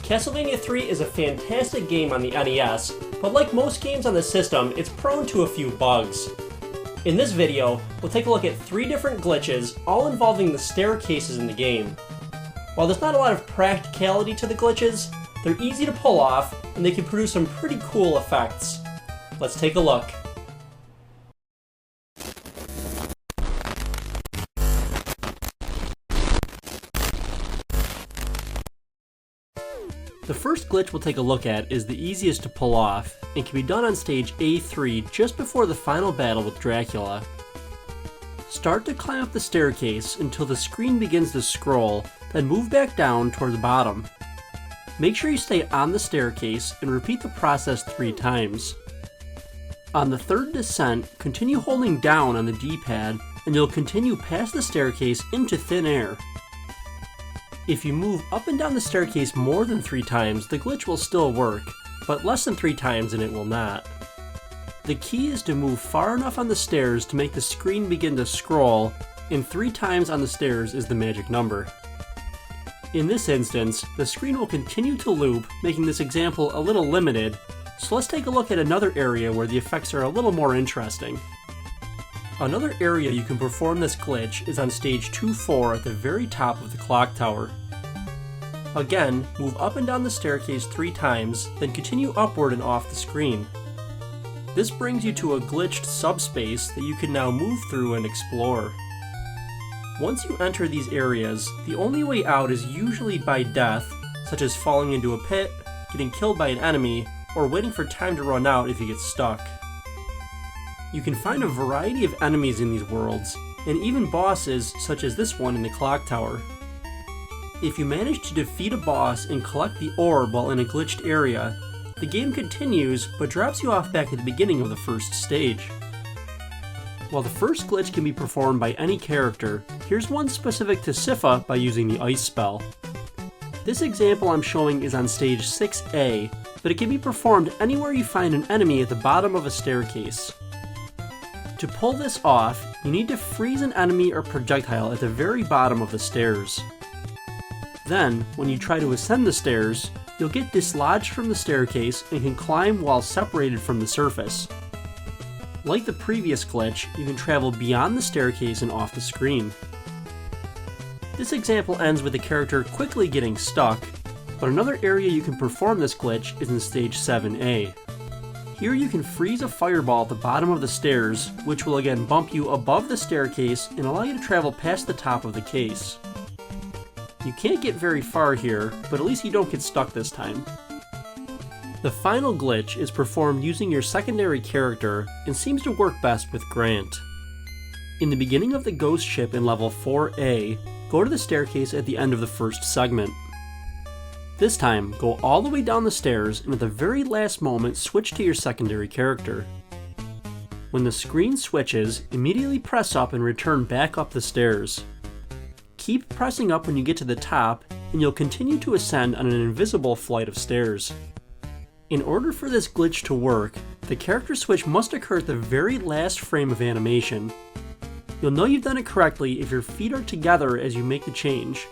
Castlevania 3 is a fantastic game on the NES, but like most games on the system, it's prone to a few bugs. In this video, we'll take a look at 3 different glitches, all involving the staircases in the game. While there's not a lot of practicality to the glitches, they're easy to pull off, and they can produce some pretty cool effects. Let's take a look. The first glitch we'll take a look at is the easiest to pull off, and can be done on stage A3 just before the final battle with Dracula. Start to climb up the staircase until the screen begins to scroll, then move back down toward the bottom. Make sure you stay on the staircase and repeat the process 3 times. On the third descent, continue holding down on the D-pad and you'll continue past the staircase into thin air. If you move up and down the staircase more than 3 times, the glitch will still work, but less than 3 times and it will not. The key is to move far enough on the stairs to make the screen begin to scroll, and 3 times on the stairs is the magic number. In this instance, the screen will continue to loop, making this example a little limited, so let's take a look at another area where the effects are a little more interesting. Another area you can perform this glitch is on stage 2-4 at the very top of the clock tower. Again, move up and down the staircase 3 times, then continue upward and off the screen. This brings you to a glitched subspace that you can now move through and explore. Once you enter these areas, the only way out is usually by death, such as falling into a pit, getting killed by an enemy, or waiting for time to run out if you get stuck. You can find a variety of enemies in these worlds, and even bosses such as this one in the clock tower. If you manage to defeat a boss and collect the orb while in a glitched area, the game continues but drops you off back at the beginning of the first stage. While the first glitch can be performed by any character, here's one specific to Sypha by using the ice spell. This example I'm showing is on stage 6A, but it can be performed anywhere you find an enemy at the bottom of a staircase. To pull this off, you need to freeze an enemy or projectile at the very bottom of the stairs. Then, when you try to ascend the stairs, you'll get dislodged from the staircase and can climb while separated from the surface. Like the previous glitch, you can travel beyond the staircase and off the screen. This example ends with the character quickly getting stuck, but another area you can perform this glitch is in stage 7A. Here you can freeze a fireball at the bottom of the stairs, which will again bump you above the staircase and allow you to travel past the top of the case. You can't get very far here, but at least you don't get stuck this time. The final glitch is performed using your secondary character and seems to work best with Grant. In the beginning of the ghost ship in level 4A, go to the staircase at the end of the first segment. This time, go all the way down the stairs and at the very last moment switch to your secondary character. When the screen switches, immediately press up and return back up the stairs. Keep pressing up when you get to the top, and you'll continue to ascend on an invisible flight of stairs. In order for this glitch to work, the character switch must occur at the very last frame of animation. You'll know you've done it correctly if your feet are together as you make the change.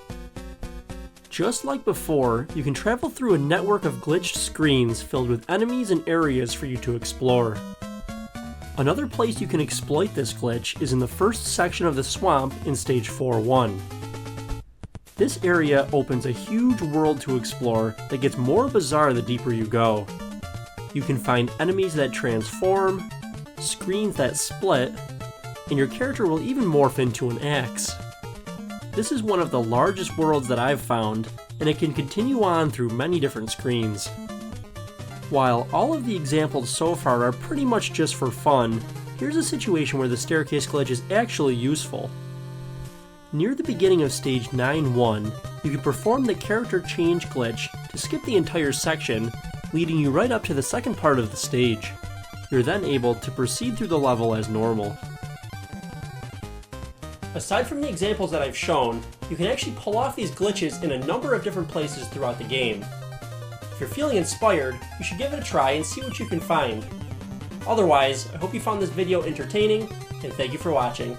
Just like before, you can travel through a network of glitched screens filled with enemies and areas for you to explore. Another place you can exploit this glitch is in the first section of the swamp in stage 4-1. This area opens a huge world to explore that gets more bizarre the deeper you go. You can find enemies that transform, screens that split, and your character will even morph into an axe. This is one of the largest worlds that I've found, and it can continue on through many different screens. While all of the examples so far are pretty much just for fun, here's a situation where the staircase glitch is actually useful. Near the beginning of stage 9-1, you can perform the character change glitch to skip the entire section, leading you right up to the second part of the stage. You're then able to proceed through the level as normal. Aside from the examples that I've shown, you can actually pull off these glitches in a number of different places throughout the game. If you're feeling inspired, you should give it a try and see what you can find. Otherwise, I hope you found this video entertaining, and thank you for watching.